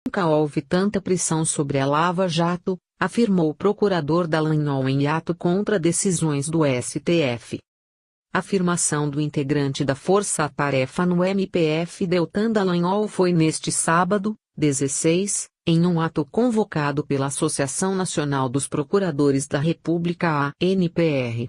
Nunca houve tanta pressão sobre a Lava Jato, afirmou o procurador Dallagnol em ato contra decisões do STF. A afirmação do integrante da Força-Tarefa no MPF Deltan Dallagnol foi neste sábado, 16, em um ato convocado pela Associação Nacional dos Procuradores da República ANPR.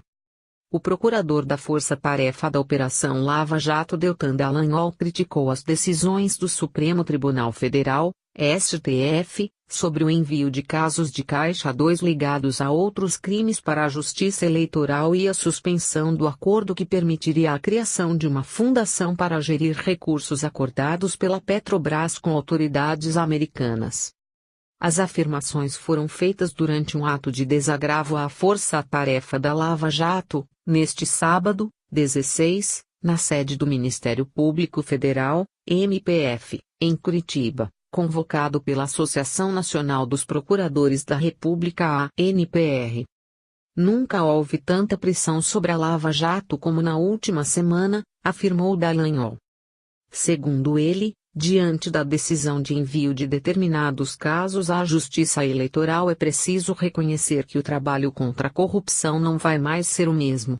O procurador da Força-Tarefa da Operação Lava Jato Deltan Dallagnol criticou as decisões do Supremo Tribunal Federal, STF, sobre o envio de casos de Caixa 2 ligados a outros crimes para a Justiça Eleitoral e a suspensão do acordo que permitiria a criação de uma fundação para gerir recursos acordados pela Petrobras com autoridades americanas. As afirmações foram feitas durante um ato de desagravo à Força-Tarefa da Lava Jato, neste sábado, 16, na sede do Ministério Público Federal, MPF, em Curitiba, convocado pela Associação Nacional dos Procuradores da República ANPR. Nunca houve tanta pressão sobre a Lava Jato como na última semana, afirmou Dallagnol. Segundo ele, diante da decisão de envio de determinados casos à Justiça Eleitoral é preciso reconhecer que o trabalho contra a corrupção não vai mais ser o mesmo.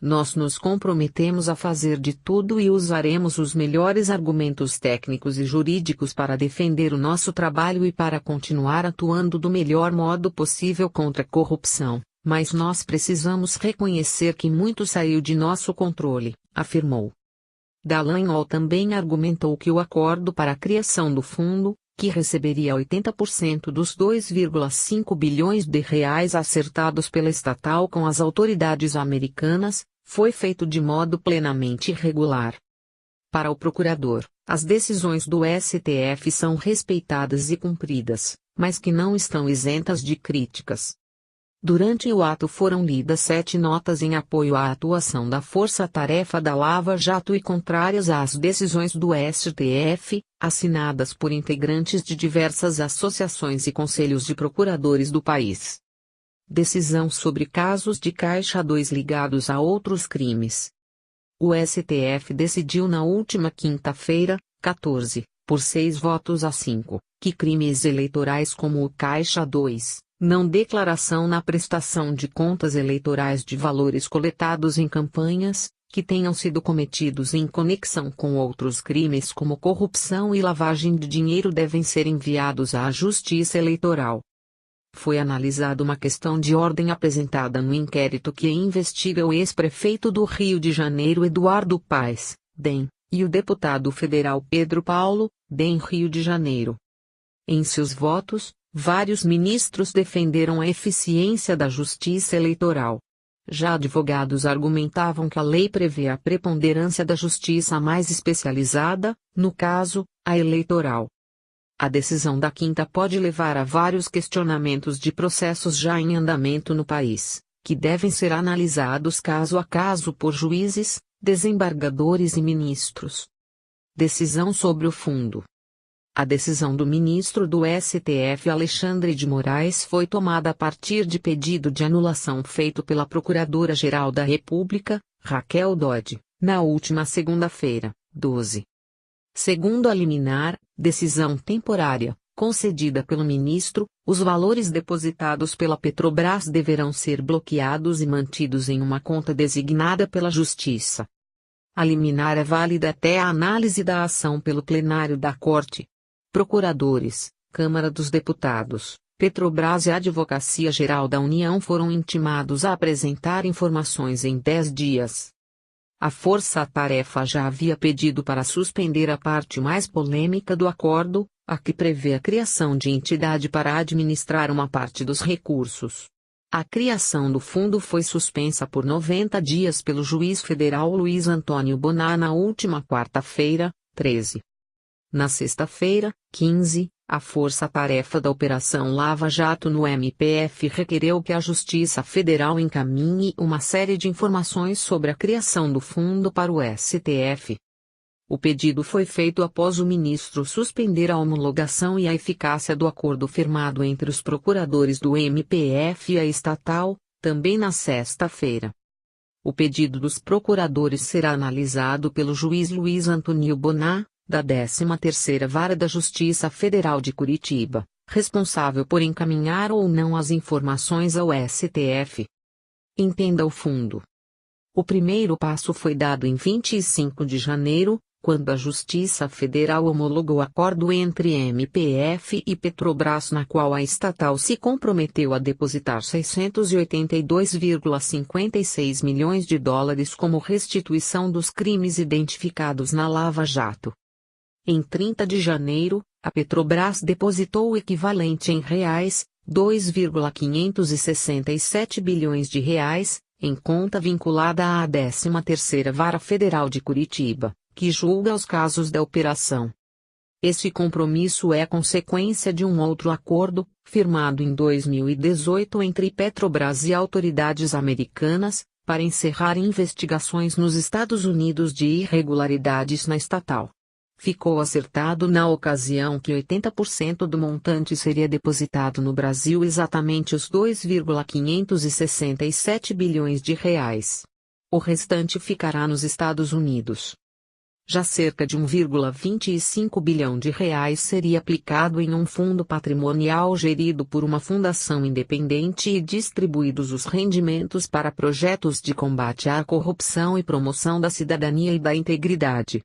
Nós nos comprometemos a fazer de tudo e usaremos os melhores argumentos técnicos e jurídicos para defender o nosso trabalho e para continuar atuando do melhor modo possível contra a corrupção, mas nós precisamos reconhecer que muito saiu de nosso controle, afirmou. Dallagnol também argumentou que o acordo para a criação do fundo, que receberia 80% dos 2,5 bilhões de reais acertados pela estatal com as autoridades americanas, foi feito de modo plenamente irregular. Para o procurador, as decisões do STF são respeitadas e cumpridas, mas que não estão isentas de críticas. Durante o ato foram lidas 7 notas em apoio à atuação da Força-Tarefa da Lava Jato e contrárias às decisões do STF, assinadas por integrantes de diversas associações e conselhos de procuradores do país. Decisão sobre casos de Caixa 2 ligados a outros crimes. O STF decidiu na última quinta-feira, 14, por 6 votos a 5, que crimes eleitorais como o Caixa 2, não declaração na prestação de contas eleitorais de valores coletados em campanhas, que tenham sido cometidos em conexão com outros crimes como corrupção e lavagem de dinheiro devem ser enviados à Justiça Eleitoral. Foi analisada uma questão de ordem apresentada no inquérito que investiga o ex-prefeito do Rio de Janeiro Eduardo Paes, DEM, e o deputado federal Pedro Paulo, DEM Rio de Janeiro. Em seus votos, vários ministros defenderam a eficiência da Justiça Eleitoral. Já advogados argumentavam que a lei prevê a preponderância da justiça mais especializada, no caso, a eleitoral. A decisão da quinta pode levar a vários questionamentos de processos já em andamento no país, que devem ser analisados caso a caso por juízes, desembargadores e ministros. Decisão sobre o fundo. A decisão do ministro do STF Alexandre de Moraes foi tomada a partir de pedido de anulação feito pela Procuradora-Geral da República, Raquel Dodge, na última segunda-feira, 12. Segundo a liminar, decisão temporária, concedida pelo ministro, os valores depositados pela Petrobras deverão ser bloqueados e mantidos em uma conta designada pela Justiça. A liminar é válida até a análise da ação pelo plenário da Corte. Procuradores, Câmara dos Deputados, Petrobras e Advocacia Geral da União foram intimados a apresentar informações em 10 dias. A Força-Tarefa já havia pedido para suspender a parte mais polêmica do acordo, a que prevê a criação de entidade para administrar uma parte dos recursos. A criação do fundo foi suspensa por 90 dias pelo juiz federal Luiz Antônio Bonar na última quarta-feira, 13. Na sexta-feira, 15, a Força-Tarefa da Operação Lava Jato no MPF requereu que a Justiça Federal encaminhe uma série de informações sobre a criação do fundo para o STF. O pedido foi feito após o ministro suspender a homologação e a eficácia do acordo firmado entre os procuradores do MPF e a estatal, também na sexta-feira. O pedido dos procuradores será analisado pelo juiz Luiz Antônio Bonar, da 13ª Vara da Justiça Federal de Curitiba, responsável por encaminhar ou não as informações ao STF. Entenda o fundo. O primeiro passo foi dado em 25 de janeiro, quando a Justiça Federal homologou acordo entre MPF e Petrobras, na qual a estatal se comprometeu a depositar 682,56 milhões de dólares como restituição dos crimes identificados na Lava Jato. Em 30 de janeiro, a Petrobras depositou o equivalente em reais, 2,567 bilhões de reais, em conta vinculada à 13ª Vara Federal de Curitiba, que julga os casos da operação. Esse compromisso é consequência de um outro acordo, firmado em 2018 entre Petrobras e autoridades americanas, para encerrar investigações nos Estados Unidos de irregularidades na estatal. Ficou acertado na ocasião que 80% do montante seria depositado no Brasil, exatamente os 2,567 bilhões de reais. O restante ficará nos Estados Unidos. Já cerca de 1,25 bilhão de reais seria aplicado em um fundo patrimonial gerido por uma fundação independente e distribuídos os rendimentos para projetos de combate à corrupção e promoção da cidadania e da integridade.